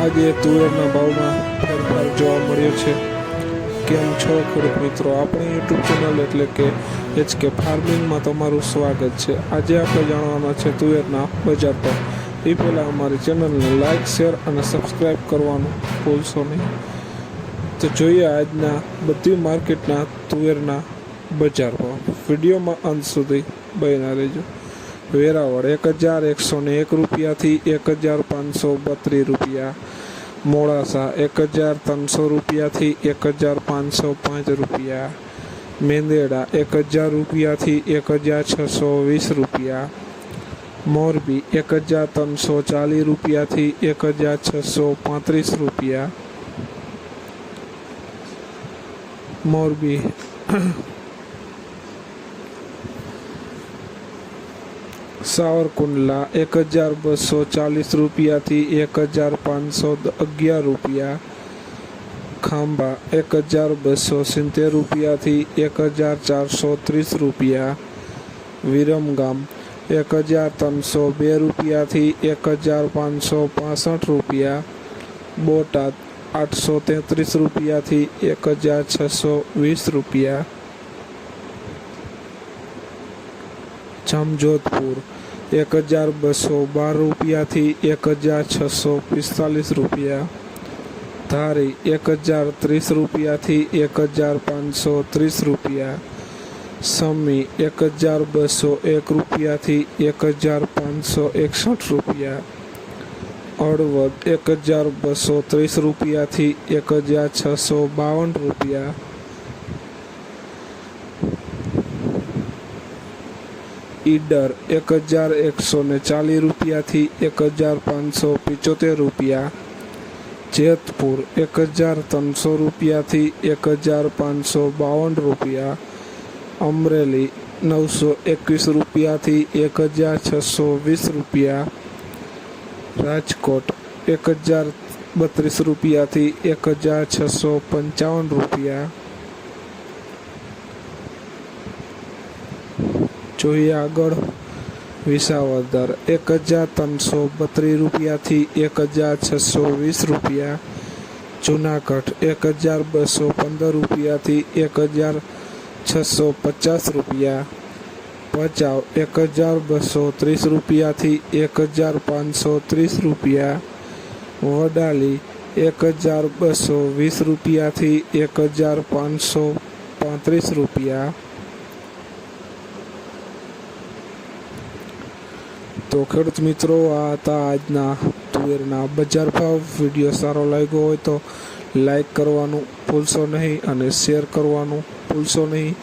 આજે તુવેરના ભાવમાં ફેરફાર જોવા મળ્યો છે। કેમ છો ખેડૂત મિત્રો, આપણી યુટ્યુબ ચેનલ એટલે કે HK ફાર્મિંગમાં તમારું સ્વાગત છે। આજે આપણે જાણવાના છે તુવેરના બજાર ભાવ। એ પહેલાં અમારી ચેનલને લાઇક, શેર અને સબસ્ક્રાઈબ કરવાનું ભૂલશો નહીં। તો જોઈએ આજના બધી માર્કેટના તુવેરના બજાર ભાવ। વિડીયોમાં અંત સુધી બન્યા રહેજો। વેરાવળ 1101 રૂપિયાથી 1532 રૂપિયા, મોડાસા 1300 રૂપિયાથી 1505 રૂપિયા, મેંદેડા 1000 રૂપિયાથી 1620 રૂપિયા, મોરબી 1340 રૂપિયાથી 1635 રૂપિયા, મોરબી સાવરકુંડલા 1240 રૂપિયાથી 1511 રૂપિયા, ખાંભા 1270 રૂપિયાથી 1430 રૂપિયા, વિરમગામ 1302 રૂપિયાથી 1565 રૂપિયા, બોટાદ 833 રૂપિયાથી 1620 રૂપિયા, જામજોધપુર 1212 રૂપિયાથી 1645 રૂપિયા, ધારી 1030 રૂપિયાથી 1530 રૂપિયા, સમી 1201 રૂપિયાથી 1561 રૂપિયા, હળવદ 1230 રૂપિયાથી 1652 રૂપિયા, ઈડર 1140 રૂપિયાથી 1575 રૂપિયા, જેતપુર 1300 રૂપિયાથી 1552 રૂપિયા, અમરેલી 921 રૂપિયાથી 1620 રૂપિયા, રાજકોટ 1032 રૂપિયાથી 1655 રૂપિયા। જોઈએ આગળ વિસાવદર 1332 રૂપિયાથી 1620 રૂપિયા, જુનાગઢ 1215 રૂપિયાથી 1650 રૂપિયા, ભચાઉ 1230 રૂપિયાથી 1530 રૂપિયા, વડાલી 1220 રૂપિયાથી 1535 રૂપિયા। તો ખેડૂત મિત્રો, આ હતા આજના તુવેરના બજાર ભાવ। વિડીયો સારો લાગ્યો હોય તો લાઈક કરવાનું ભૂલશો નહીં અને શેર કરવાનું ભૂલશો નહીં,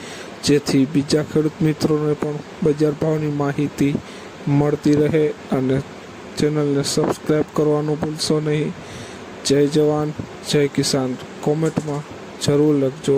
જેથી બીજા ખેડૂત મિત્રોને પણ બજાર ભાવની માહિતી મળતી રહે, અને ચેનલને સબસ્ક્રાઈબ કરવાનું ભૂલશો નહીં। જય જવાન, જય કિસાન કોમેન્ટમાં જરૂર લખજો।